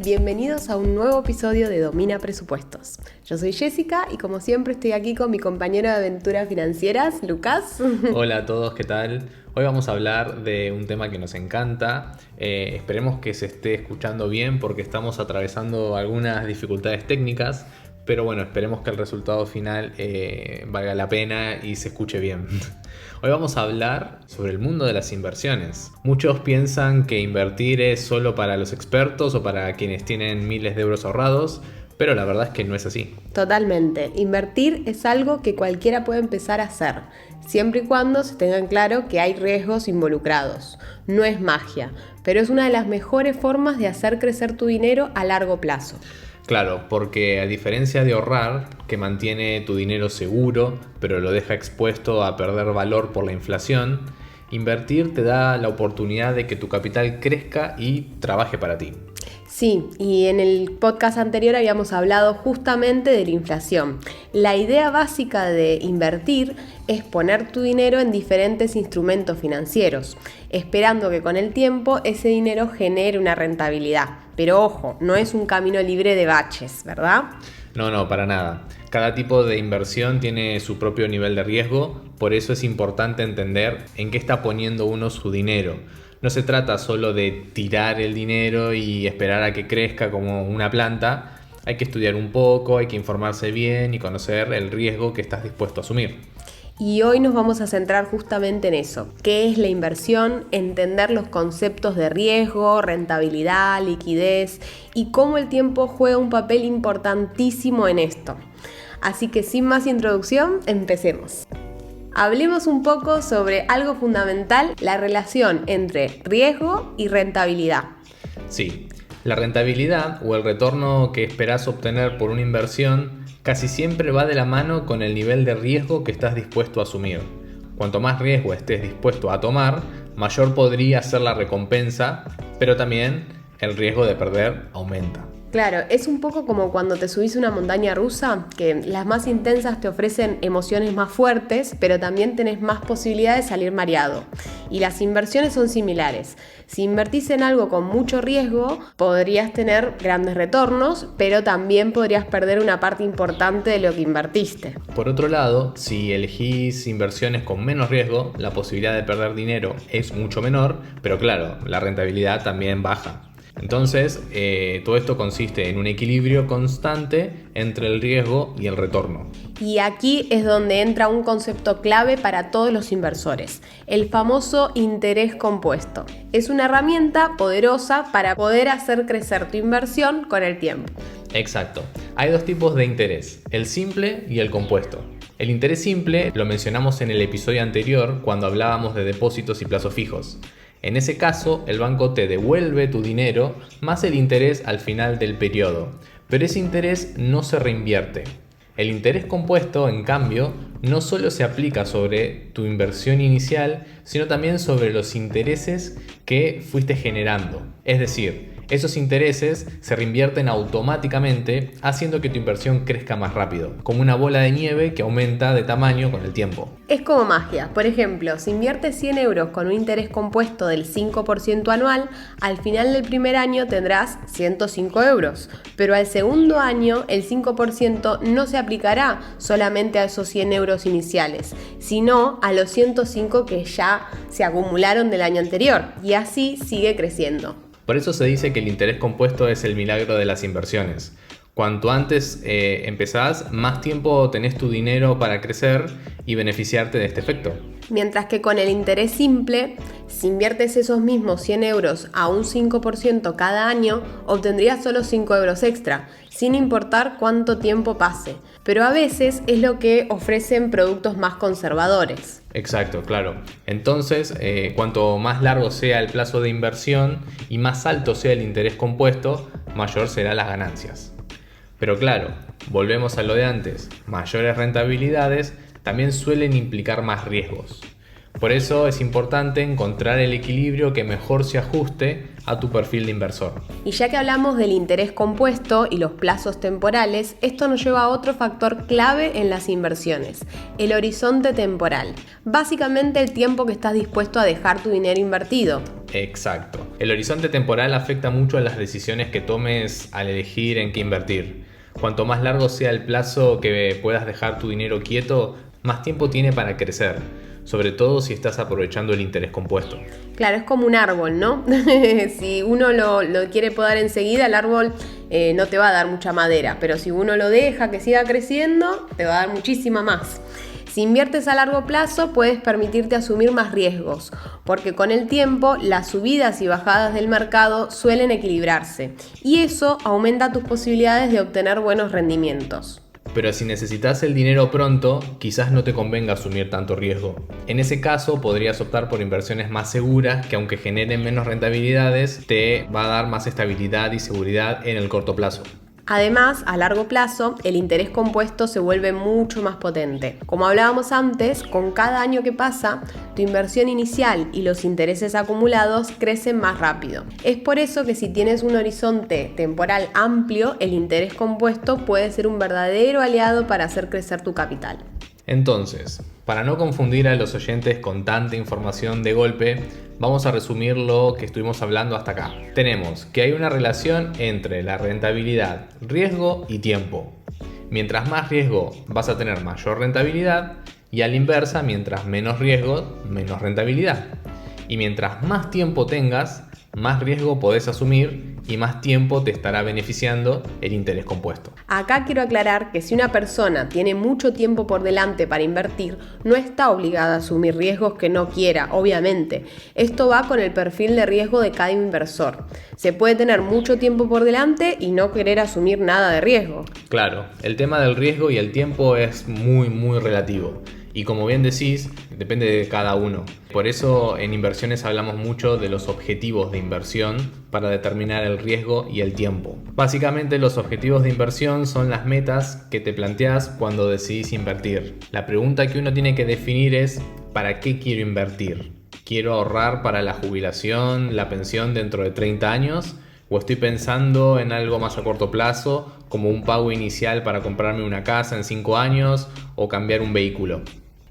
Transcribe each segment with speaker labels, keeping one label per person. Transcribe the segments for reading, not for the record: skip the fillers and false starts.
Speaker 1: Bienvenidos a un nuevo episodio de Domina Presupuestos. Yo soy Jessica y como siempre estoy aquí con mi compañero de aventuras financieras, Lucas.
Speaker 2: Hola a todos, ¿qué tal? Hoy vamos a hablar de un tema que nos encanta. Esperemos que se esté escuchando bien porque estamos atravesando algunas dificultades técnicas. Pero bueno, esperemos que el resultado final valga la pena y se escuche bien. Hoy vamos a hablar sobre el mundo de las inversiones. Muchos piensan que invertir es solo para los expertos o para quienes tienen miles de euros ahorrados, pero la verdad es que no es así.
Speaker 1: Totalmente. Invertir es algo que cualquiera puede empezar a hacer, siempre y cuando se tengan claro que hay riesgos involucrados. No es magia, pero es una de las mejores formas de hacer crecer tu dinero a largo plazo.
Speaker 2: Claro, porque a diferencia de ahorrar, que mantiene tu dinero seguro, pero lo deja expuesto a perder valor por la inflación, invertir te da la oportunidad de que tu capital crezca y trabaje para ti.
Speaker 1: Sí, y en el podcast anterior habíamos hablado justamente de la inflación. La idea básica de invertir es poner tu dinero en diferentes instrumentos financieros, esperando que con el tiempo ese dinero genere una rentabilidad. Pero ojo, no es un camino libre de baches, ¿verdad?
Speaker 2: No, para nada. Cada tipo de inversión tiene su propio nivel de riesgo, por eso es importante entender en qué está poniendo uno su dinero. No se trata solo de tirar el dinero y esperar a que crezca como una planta. Hay que estudiar un poco, hay que informarse bien y conocer el riesgo que estás dispuesto a asumir.
Speaker 1: Y hoy nos vamos a centrar justamente en eso. ¿Qué es la inversión? Entender los conceptos de riesgo, rentabilidad, liquidez y cómo el tiempo juega un papel importantísimo en esto. Así que sin más introducción, empecemos. Hablemos un poco sobre algo fundamental, la relación entre riesgo y rentabilidad.
Speaker 2: Sí, la rentabilidad o el retorno que esperás obtener por una inversión casi siempre va de la mano con el nivel de riesgo que estás dispuesto a asumir. Cuanto más riesgo estés dispuesto a tomar, mayor podría ser la recompensa, pero también el riesgo de perder aumenta.
Speaker 1: Claro, es un poco como cuando te subís a una montaña rusa, que las más intensas te ofrecen emociones más fuertes, pero también tenés más posibilidad de salir mareado. Y las inversiones son similares. Si invertís en algo con mucho riesgo, podrías tener grandes retornos, pero también podrías perder una parte importante de lo que invertiste.
Speaker 2: Por otro lado, si elegís inversiones con menos riesgo, la posibilidad de perder dinero es mucho menor, pero claro, la rentabilidad también baja. Entonces, todo esto consiste en un equilibrio constante entre el riesgo y el retorno.
Speaker 1: Y aquí es donde entra un concepto clave para todos los inversores, el famoso interés compuesto. Es una herramienta poderosa para poder hacer crecer tu inversión con el tiempo.
Speaker 2: Exacto. Hay dos tipos de interés, el simple y el compuesto. El interés simple lo mencionamos en el episodio anterior cuando hablábamos de depósitos y plazos fijos. En ese caso, el banco te devuelve tu dinero más el interés al final del periodo, pero ese interés no se reinvierte. El interés compuesto, en cambio, no solo se aplica sobre tu inversión inicial, sino también sobre los intereses que fuiste generando. Es decir, esos intereses se reinvierten automáticamente, haciendo que tu inversión crezca más rápido, como una bola de nieve que aumenta de tamaño con el tiempo.
Speaker 1: Es como magia. Por ejemplo, si inviertes 100 euros con un interés compuesto del 5% anual, al final del primer año tendrás 105 euros. Pero al segundo año, el 5% no se aplicará solamente a esos 100 euros iniciales, sino a los 105 que ya se acumularon del año anterior. Y así sigue creciendo.
Speaker 2: Por eso se dice que el interés compuesto es el milagro de las inversiones. Cuanto antes empezás, más tiempo tenés tu dinero para crecer y beneficiarte de este efecto.
Speaker 1: Mientras que con el interés simple, si inviertes esos mismos 100 euros a un 5% cada año, obtendrías solo 5 euros extra, sin importar cuánto tiempo pase. Pero a veces es lo que ofrecen productos más conservadores.
Speaker 2: Exacto, claro. Entonces, cuanto más largo sea el plazo de inversión y más alto sea el interés compuesto, mayor serán las ganancias. Pero claro, volvemos a lo de antes, mayores rentabilidades también suelen implicar más riesgos. Por eso es importante encontrar el equilibrio que mejor se ajuste a tu perfil de inversor.
Speaker 1: Y ya que hablamos del interés compuesto y los plazos temporales, esto nos lleva a otro factor clave en las inversiones, el horizonte temporal. Básicamente el tiempo que estás dispuesto a dejar tu dinero invertido.
Speaker 2: Exacto. El horizonte temporal afecta mucho a las decisiones que tomes al elegir en qué invertir. Cuanto más largo sea el plazo que puedas dejar tu dinero quieto, más tiempo tiene para crecer, sobre todo si estás aprovechando el interés compuesto.
Speaker 1: Claro, es como un árbol, ¿no? Si uno lo quiere podar enseguida, el árbol no te va a dar mucha madera, pero si uno lo deja que siga creciendo, te va a dar muchísima más. Si inviertes a largo plazo, puedes permitirte asumir más riesgos, porque con el tiempo las subidas y bajadas del mercado suelen equilibrarse, y eso aumenta tus posibilidades de obtener buenos rendimientos.
Speaker 2: Pero si necesitas el dinero pronto, quizás no te convenga asumir tanto riesgo. En ese caso, podrías optar por inversiones más seguras que, aunque generen menos rentabilidades, te va a dar más estabilidad y seguridad en el corto plazo.
Speaker 1: Además, a largo plazo, el interés compuesto se vuelve mucho más potente. Como hablábamos antes, con cada año que pasa, tu inversión inicial y los intereses acumulados crecen más rápido. Es por eso que si tienes un horizonte temporal amplio, el interés compuesto puede ser un verdadero aliado para hacer crecer tu capital.
Speaker 2: Entonces, para no confundir a los oyentes con tanta información de golpe, vamos a resumir lo que estuvimos hablando hasta acá. Tenemos que hay una relación entre la rentabilidad, riesgo y tiempo. Mientras más riesgo vas a tener mayor rentabilidad, y a la inversa, mientras menos riesgo, menos rentabilidad. Y mientras más tiempo tengas, más riesgo podés asumir y más tiempo te estará beneficiando el interés compuesto.
Speaker 1: Acá quiero aclarar que si una persona tiene mucho tiempo por delante para invertir, no está obligada a asumir riesgos que no quiera, obviamente. Esto va con el perfil de riesgo de cada inversor. Se puede tener mucho tiempo por delante y no querer asumir nada de riesgo.
Speaker 2: Claro, el tema del riesgo y el tiempo es muy relativo. Y como bien decís, depende de cada uno. Por eso en inversiones hablamos mucho de los objetivos de inversión para determinar el riesgo y el tiempo. Básicamente los objetivos de inversión son las metas que te planteas cuando decidís invertir. La pregunta que uno tiene que definir es ¿para qué quiero invertir? ¿Quiero ahorrar para la jubilación, la pensión dentro de 30 años? ¿O estoy pensando en algo más a corto plazo, como un pago inicial para comprarme una casa en 5 años o cambiar un vehículo?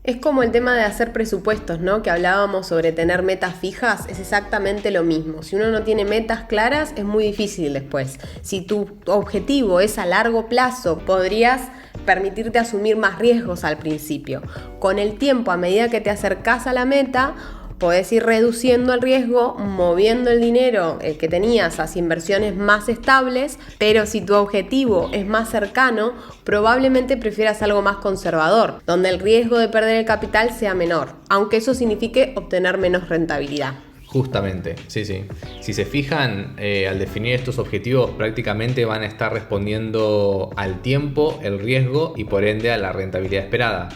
Speaker 1: Es como el tema de hacer presupuestos, ¿no? Que hablábamos sobre tener metas fijas, es exactamente lo mismo. Si uno no tiene metas claras, es muy difícil después. Si tu objetivo es a largo plazo, podrías permitirte asumir más riesgos al principio. Con el tiempo, a medida que te acercás a la meta, podés ir reduciendo el riesgo, moviendo el dinero que tenías hacia inversiones más estables, pero si tu objetivo es más cercano, probablemente prefieras algo más conservador, donde el riesgo de perder el capital sea menor, aunque eso signifique obtener menos rentabilidad.
Speaker 2: Justamente, sí. Si se fijan, al definir estos objetivos prácticamente van a estar respondiendo al tiempo, el riesgo y por ende a la rentabilidad esperada.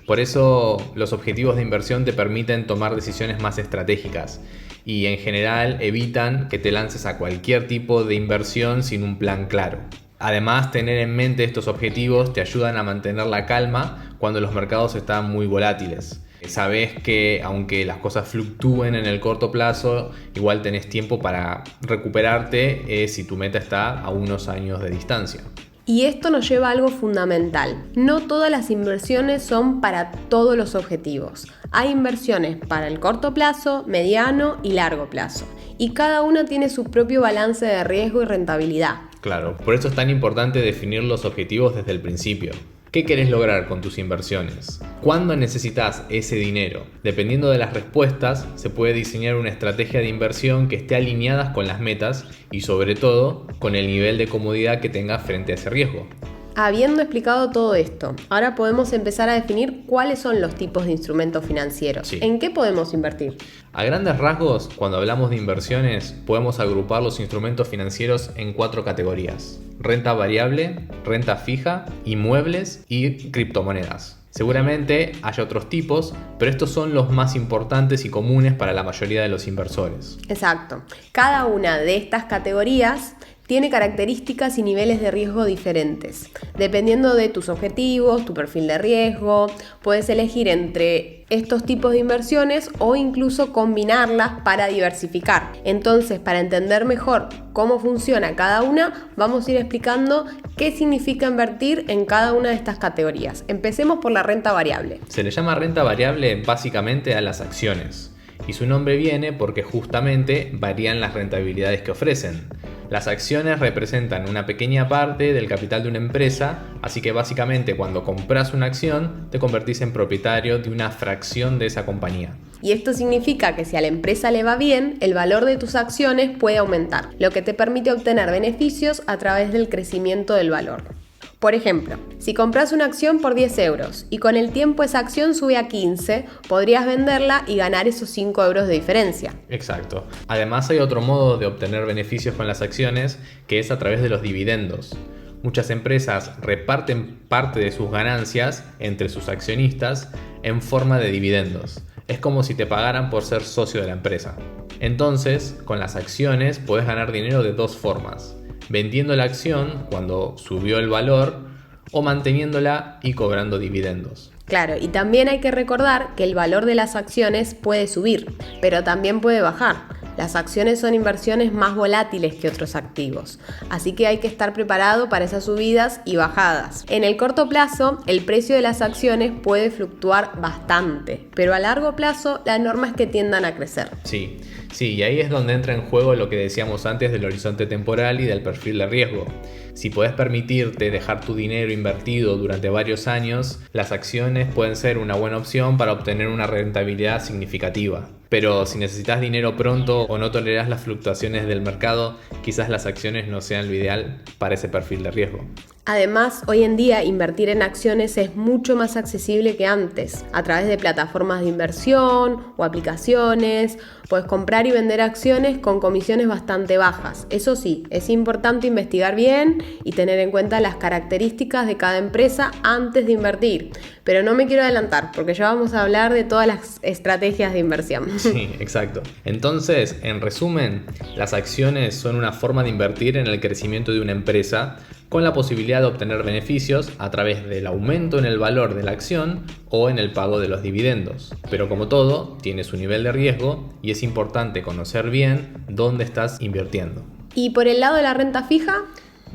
Speaker 2: Por eso los objetivos de inversión te permiten tomar decisiones más estratégicas y en general evitan que te lances a cualquier tipo de inversión sin un plan claro. Además, tener en mente estos objetivos te ayudan a mantener la calma cuando los mercados están muy volátiles. Sabes que aunque las cosas fluctúen en el corto plazo, igual tenés tiempo para recuperarte si tu meta está a unos años de distancia.
Speaker 1: Y esto nos lleva a algo fundamental. No todas las inversiones son para todos los objetivos. Hay inversiones para el corto plazo, mediano y largo plazo. Y cada una tiene su propio balance de riesgo y rentabilidad.
Speaker 2: Claro, por eso es tan importante definir los objetivos desde el principio. ¿Qué querés lograr con tus inversiones? ¿Cuándo necesitas ese dinero? Dependiendo de las respuestas, se puede diseñar una estrategia de inversión que esté alineada con las metas y sobre todo con el nivel de comodidad que tengas frente a ese riesgo.
Speaker 1: Habiendo explicado todo esto, ahora podemos empezar a definir cuáles son los tipos de instrumentos financieros.
Speaker 2: Sí.
Speaker 1: ¿En qué podemos invertir?
Speaker 2: A grandes rasgos, cuando hablamos de inversiones, podemos agrupar los instrumentos financieros en 4 categorías: renta variable, renta fija, inmuebles y criptomonedas. Seguramente hay otros tipos, pero estos son los más importantes y comunes para la mayoría de los inversores.
Speaker 1: Exacto. Cada una de estas categorías tiene características y niveles de riesgo diferentes. Dependiendo de tus objetivos, tu perfil de riesgo, puedes elegir entre estos tipos de inversiones o incluso combinarlas para diversificar. Entonces, para entender mejor cómo funciona cada una, vamos a ir explicando qué significa invertir en cada una de estas categorías. Empecemos por la renta variable.
Speaker 2: Se le llama renta variable básicamente a las acciones. Y su nombre viene porque justamente varían las rentabilidades que ofrecen. Las acciones representan una pequeña parte del capital de una empresa, así que básicamente cuando compras una acción te convertís en propietario de una fracción de esa compañía.
Speaker 1: Y esto significa que si a la empresa le va bien, el valor de tus acciones puede aumentar, lo que te permite obtener beneficios a través del crecimiento del valor. Por ejemplo, si compras una acción por 10 euros y con el tiempo esa acción sube a 15, podrías venderla y ganar esos 5 euros de diferencia.
Speaker 2: Exacto. Además hay otro modo de obtener beneficios con las acciones, que es a través de los dividendos. Muchas empresas reparten parte de sus ganancias entre sus accionistas en forma de dividendos. Es como si te pagaran por ser socio de la empresa. Entonces, con las acciones puedes ganar dinero de dos formas: vendiendo la acción cuando subió el valor o manteniéndola y cobrando dividendos.
Speaker 1: Claro, y también hay que recordar que el valor de las acciones puede subir, pero también puede bajar. Las acciones son inversiones más volátiles que otros activos, así que hay que estar preparado para esas subidas y bajadas. En el corto plazo, el precio de las acciones puede fluctuar bastante, pero a largo plazo la norma es que tiendan a crecer.
Speaker 2: Sí, y ahí es donde entra en juego lo que decíamos antes del horizonte temporal y del perfil de riesgo. Si podés permitirte dejar tu dinero invertido durante varios años, las acciones pueden ser una buena opción para obtener una rentabilidad significativa. Pero si necesitas dinero pronto o no tolerás las fluctuaciones del mercado, quizás las acciones no sean lo ideal para ese perfil de riesgo.
Speaker 1: Además, hoy en día invertir en acciones es mucho más accesible que antes. A través de plataformas de inversión o aplicaciones, puedes comprar y vender acciones con comisiones bastante bajas. Eso sí, es importante investigar bien y tener en cuenta las características de cada empresa antes de invertir. Pero no me quiero adelantar porque ya vamos a hablar de todas las estrategias de inversión.
Speaker 2: Sí, exacto. Entonces, en resumen, las acciones son una forma de invertir en el crecimiento de una empresa con la posibilidad de obtener beneficios a través del aumento en el valor de la acción o en el pago de los dividendos. Pero como todo, tiene su nivel de riesgo y es importante conocer bien dónde estás invirtiendo.
Speaker 1: ¿Y por el lado de la renta fija?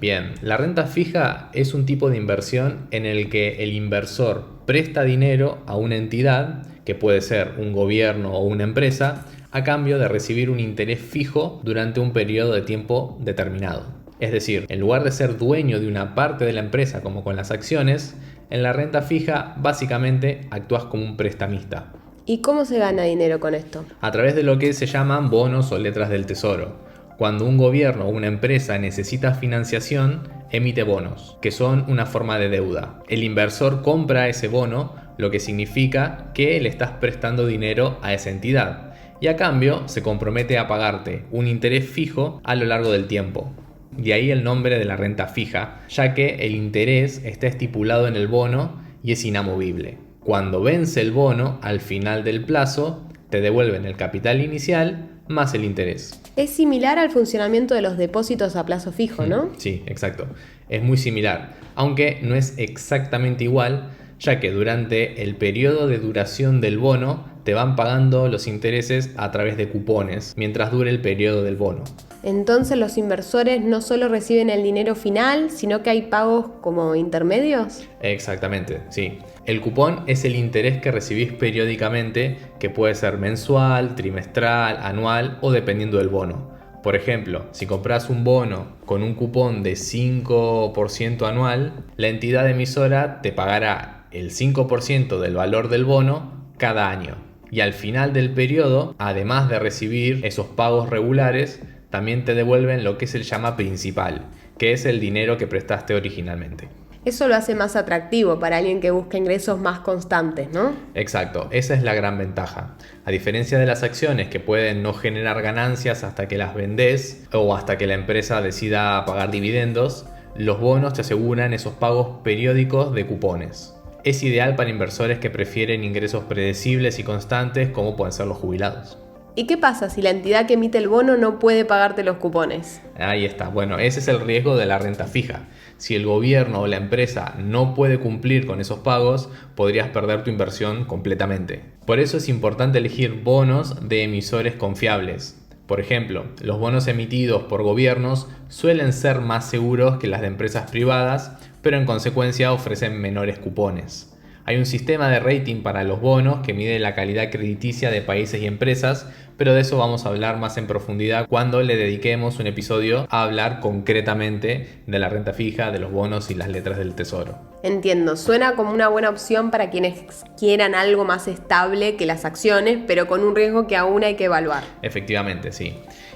Speaker 2: Bien, la renta fija es un tipo de inversión en el que el inversor presta dinero a una entidad, que puede ser un gobierno o una empresa, a cambio de recibir un interés fijo durante un periodo de tiempo determinado. Es decir, en lugar de ser dueño de una parte de la empresa como con las acciones, en la renta fija básicamente actúas como un prestamista.
Speaker 1: ¿Y cómo se gana dinero con esto?
Speaker 2: A través de lo que se llaman bonos o letras del tesoro. Cuando un gobierno o una empresa necesita financiación, emite bonos, que son una forma de deuda. El inversor compra ese bono, lo que significa que le estás prestando dinero a esa entidad, y a cambio se compromete a pagarte un interés fijo a lo largo del tiempo. De ahí el nombre de la renta fija, ya que el interés está estipulado en el bono y es inamovible. Cuando vence el bono, al final del plazo, te devuelven el capital inicial más el interés.
Speaker 1: Es similar al funcionamiento de los depósitos a plazo fijo, ¿no?
Speaker 2: Sí, exacto. Es muy similar, aunque no es exactamente igual, ya que durante el periodo de duración del bono te van pagando los intereses a través de cupones mientras dure el periodo del bono.
Speaker 1: Entonces los inversores no solo reciben el dinero final, sino que hay pagos como intermedios.
Speaker 2: Exactamente, sí. El cupón es el interés que recibís periódicamente, que puede ser mensual, trimestral, anual o dependiendo del bono. Por ejemplo, si compras un bono con un cupón de 5% anual, la entidad emisora te pagará el 5% del valor del bono cada año. Y al final del periodo, además de recibir esos pagos regulares, también te devuelven lo que se llama principal, que es el dinero que prestaste originalmente.
Speaker 1: Eso lo hace más atractivo para alguien que busca ingresos más constantes, ¿no?
Speaker 2: Exacto, esa es la gran ventaja. A diferencia de las acciones que pueden no generar ganancias hasta que las vendés o hasta que la empresa decida pagar dividendos, los bonos te aseguran esos pagos periódicos de cupones. Es ideal para inversores que prefieren ingresos predecibles y constantes como pueden ser los jubilados.
Speaker 1: ¿Y qué pasa si la entidad que emite el bono no puede pagarte los cupones?
Speaker 2: Ahí está. Bueno, ese es el riesgo de la renta fija. Si el gobierno o la empresa no puede cumplir con esos pagos, podrías perder tu inversión completamente. Por eso es importante elegir bonos de emisores confiables. Por ejemplo, los bonos emitidos por gobiernos suelen ser más seguros que las de empresas privadas, pero en consecuencia ofrecen menores cupones. Hay un sistema de rating para los bonos que mide la calidad crediticia de países y empresas, pero de eso vamos a hablar más en profundidad cuando le dediquemos un episodio a hablar concretamente de la renta fija, de los bonos y las letras del tesoro.
Speaker 1: Entiendo, suena como una buena opción para quienes quieran algo más estable que las acciones, pero con un riesgo que aún hay que evaluar.
Speaker 2: Efectivamente, sí.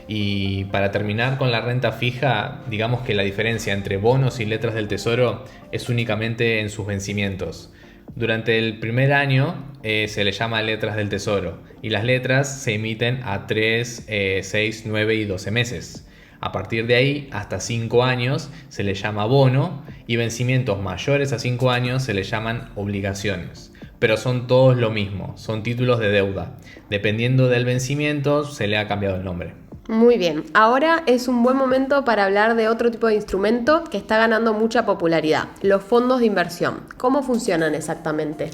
Speaker 2: Y para terminar con la renta fija, digamos que la diferencia entre bonos y letras del tesoro es únicamente en sus vencimientos. Durante el primer año se le llama letras del tesoro y las letras se emiten a 3, 6, 9 y 12 meses. A partir de ahí, hasta 5 años se le llama bono y vencimientos mayores a 5 años se le llaman obligaciones. Pero son todos lo mismo, son títulos de deuda. Dependiendo del vencimiento se le ha cambiado el nombre.
Speaker 1: Muy bien, ahora es un buen momento para hablar de otro tipo de instrumento que está ganando mucha popularidad, los fondos de inversión. ¿Cómo funcionan exactamente?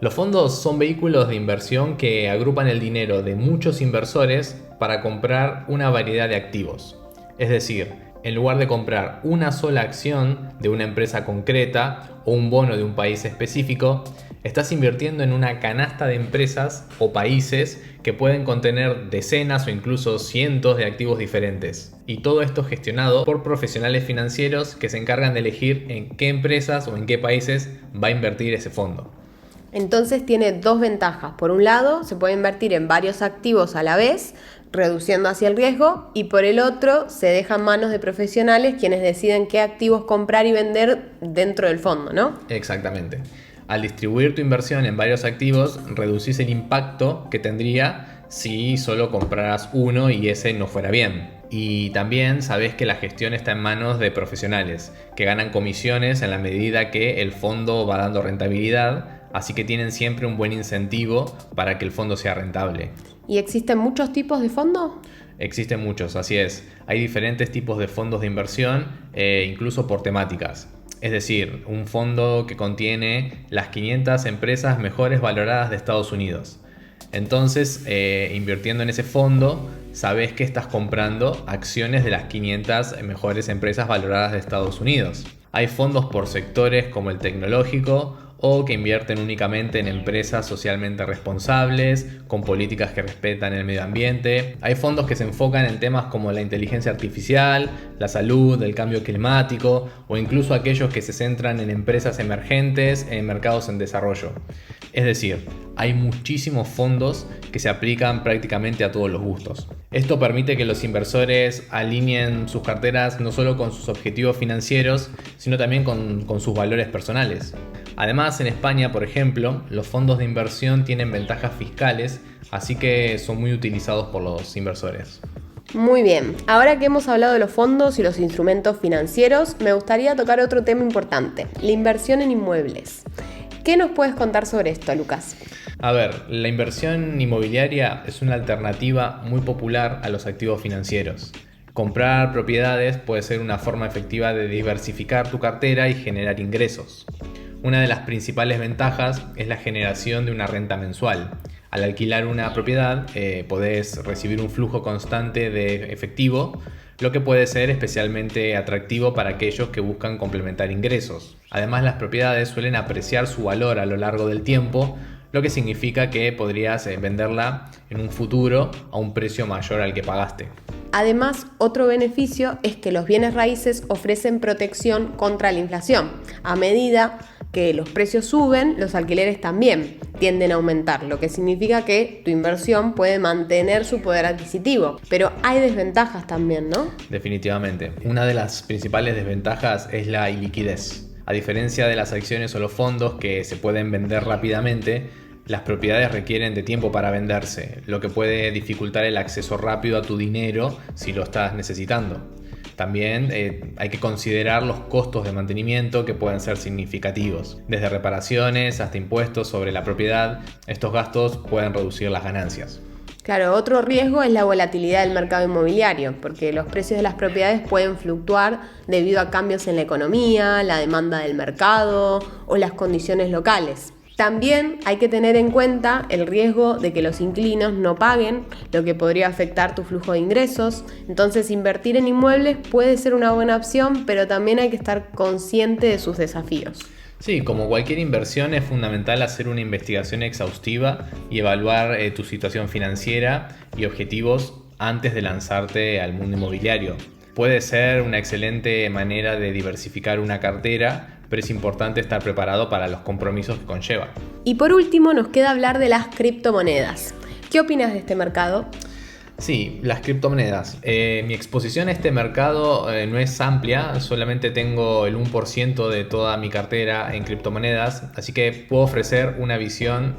Speaker 2: Los fondos son vehículos de inversión que agrupan el dinero de muchos inversores para comprar una variedad de activos. Es decir, en lugar de comprar una sola acción de una empresa concreta o un bono de un país específico, estás invirtiendo en una canasta de empresas o países que pueden contener decenas o incluso cientos de activos diferentes. Y todo esto gestionado por profesionales financieros que se encargan de elegir en qué empresas o en qué países va a invertir ese fondo.
Speaker 1: Entonces tiene dos ventajas. Por un lado, se puede invertir en varios activos a la vez, reduciendo así el riesgo, y por el otro, se deja en manos de profesionales quienes deciden qué activos comprar y vender dentro del fondo, ¿no?
Speaker 2: Exactamente. Al distribuir tu inversión en varios activos, reducís el impacto que tendría si solo compraras uno y ese no fuera bien. Y también sabés que la gestión está en manos de profesionales, que ganan comisiones en la medida que el fondo va dando rentabilidad, así que tienen siempre un buen incentivo para que el fondo sea rentable.
Speaker 1: ¿Y existen muchos tipos de fondos?
Speaker 2: Existen muchos, así es. Hay diferentes tipos de fondos de inversión, incluso por temáticas. Es decir, un fondo que contiene las 500 empresas mejores valoradas de Estados Unidos. Entonces, invirtiendo en ese fondo, sabes que estás comprando acciones de las 500 mejores empresas valoradas de Estados Unidos. Hay fondos por sectores como el tecnológico o que invierten únicamente en empresas socialmente responsables, con políticas que respetan el medio ambiente. Hay fondos que se enfocan en temas como la inteligencia artificial, la salud, el cambio climático o incluso aquellos que se centran en empresas emergentes en mercados en desarrollo. Es decir, hay muchísimos fondos que se aplican prácticamente a todos los gustos. Esto permite que los inversores alineen sus carteras no solo con sus objetivos financieros, sino también con sus valores personales. Además, en España, por ejemplo, los fondos de inversión tienen ventajas fiscales, así que son muy utilizados por los inversores.
Speaker 1: Muy bien, ahora que hemos hablado de los fondos y los instrumentos financieros, me gustaría tocar otro tema importante, la inversión en inmuebles. ¿Qué nos puedes contar sobre esto, Lucas?
Speaker 2: A ver, la inversión inmobiliaria es una alternativa muy popular a los activos financieros. Comprar propiedades puede ser una forma efectiva de diversificar tu cartera y generar ingresos. Una de las principales ventajas es la generación de una renta mensual. Al alquilar una propiedad podés recibir un flujo constante de efectivo, lo que puede ser especialmente atractivo para aquellos que buscan complementar ingresos. Además, las propiedades suelen apreciar su valor a lo largo del tiempo, lo que significa que podrías venderla en un futuro a un precio mayor al que pagaste.
Speaker 1: Además, otro beneficio es que los bienes raíces ofrecen protección contra la inflación. A medida que los precios suben, los alquileres también tienden a aumentar, lo que significa que tu inversión puede mantener su poder adquisitivo. Pero hay desventajas también, ¿no?
Speaker 2: Definitivamente. Una de las principales desventajas es la iliquidez. A diferencia de las acciones o los fondos que se pueden vender rápidamente, las propiedades requieren de tiempo para venderse, lo que puede dificultar el acceso rápido a tu dinero si lo estás necesitando. También hay que considerar los costos de mantenimiento que pueden ser significativos. Desde reparaciones hasta impuestos sobre la propiedad, estos gastos pueden reducir las ganancias.
Speaker 1: Claro, otro riesgo es la volatilidad del mercado inmobiliario, porque los precios de las propiedades pueden fluctuar debido a cambios en la economía, la demanda del mercado o las condiciones locales. También hay que tener en cuenta el riesgo de que los inquilinos no paguen, lo que podría afectar tu flujo de ingresos. Entonces, invertir en inmuebles puede ser una buena opción, pero también hay que estar consciente de sus desafíos.
Speaker 2: Sí, como cualquier inversión es fundamental hacer una investigación exhaustiva y evaluar tu situación financiera y objetivos antes de lanzarte al mundo inmobiliario. Puede ser una excelente manera de diversificar una cartera, pero es importante estar preparado para los compromisos que conlleva.
Speaker 1: Y por último nos queda hablar de las criptomonedas. ¿Qué opinas de este mercado?
Speaker 2: Sí, las criptomonedas. Mi exposición a este mercado no es amplia, solamente tengo el 1% de toda mi cartera en criptomonedas, así que puedo ofrecer una visión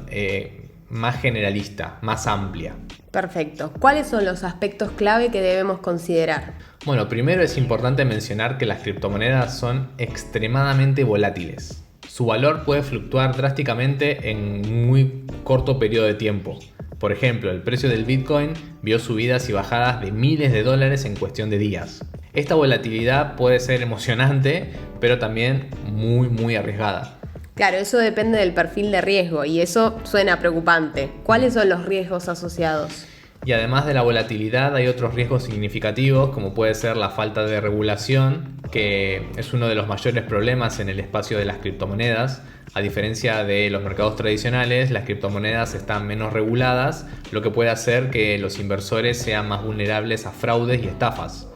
Speaker 2: más generalista, más amplia.
Speaker 1: Perfecto. ¿Cuáles son los aspectos clave que debemos considerar?
Speaker 2: Bueno, primero es importante mencionar que las criptomonedas son extremadamente volátiles. Su valor puede fluctuar drásticamente en muy corto periodo de tiempo. Por ejemplo, el precio del Bitcoin vio subidas y bajadas de miles de dólares en cuestión de días. Esta volatilidad puede ser emocionante, pero también muy arriesgada.
Speaker 1: Claro, eso depende del perfil de riesgo y eso suena preocupante. ¿Cuáles son los riesgos asociados?
Speaker 2: Y además de la volatilidad hay otros riesgos significativos, como puede ser la falta de regulación, que es uno de los mayores problemas en el espacio de las criptomonedas. A diferencia de los mercados tradicionales, las criptomonedas están menos reguladas, lo que puede hacer que los inversores sean más vulnerables a fraudes y estafas.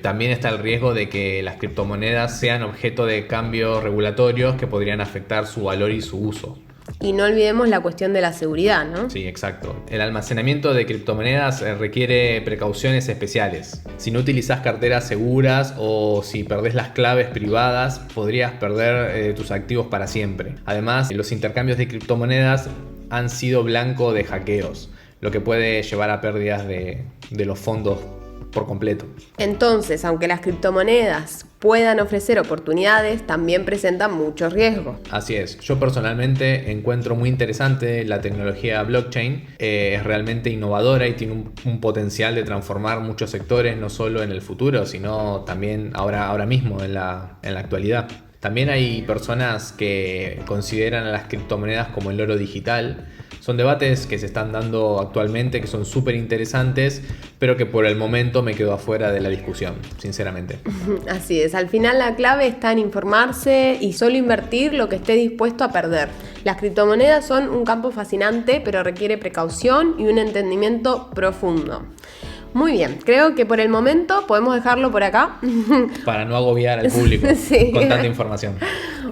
Speaker 2: También está el riesgo de que las criptomonedas sean objeto de cambios regulatorios que podrían afectar su valor y su uso.
Speaker 1: Y no olvidemos la cuestión de la seguridad, ¿no?
Speaker 2: Sí, exacto. El almacenamiento de criptomonedas requiere precauciones especiales. Si no utilizas carteras seguras o si perdés las claves privadas, podrías perder tus activos para siempre. Además, los intercambios de criptomonedas han sido blanco de hackeos, lo que puede llevar a pérdidas de los fondos por completo.
Speaker 1: Entonces, aunque las criptomonedas puedan ofrecer oportunidades, también presentan muchos riesgos.
Speaker 2: Así es, yo personalmente encuentro muy interesante la tecnología blockchain, es realmente innovadora y tiene un potencial de transformar muchos sectores, no solo en el futuro, sino también ahora mismo en la actualidad. También hay personas que consideran a las criptomonedas como el oro digital. Son debates que se están dando actualmente, que son súper interesantes, pero que por el momento me quedo afuera de la discusión, sinceramente.
Speaker 1: Así es, al final la clave está en informarse y solo invertir lo que esté dispuesto a perder. Las criptomonedas son un campo fascinante, pero requiere precaución y un entendimiento profundo. Muy bien, creo que por el momento podemos dejarlo por acá.
Speaker 2: Para no agobiar al público
Speaker 1: Sí.
Speaker 2: con tanta información.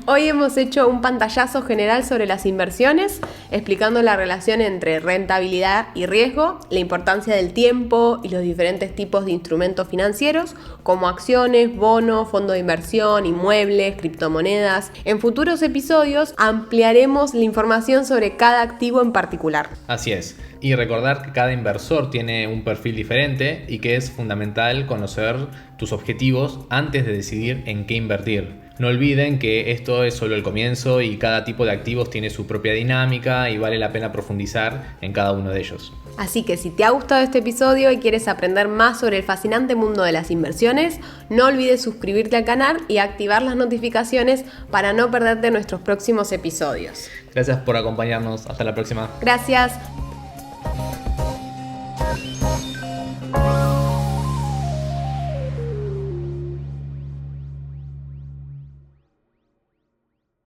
Speaker 1: Hoy hemos hecho un pantallazo general sobre las inversiones, explicando la relación entre rentabilidad y riesgo, la importancia del tiempo y los diferentes tipos de instrumentos financieros, como acciones, bonos, fondos de inversión, inmuebles, criptomonedas. En futuros episodios ampliaremos la información sobre cada activo en particular.
Speaker 2: Así es. Y recordar que cada inversor tiene un perfil diferente y que es fundamental conocer tus objetivos antes de decidir en qué invertir. No olviden que esto es solo el comienzo y cada tipo de activos tiene su propia dinámica y vale la pena profundizar en cada uno de ellos.
Speaker 1: Así que si te ha gustado este episodio y quieres aprender más sobre el fascinante mundo de las inversiones, no olvides suscribirte al canal y activar las notificaciones para no perderte nuestros próximos episodios.
Speaker 2: Gracias por acompañarnos. Hasta la próxima.
Speaker 1: Gracias.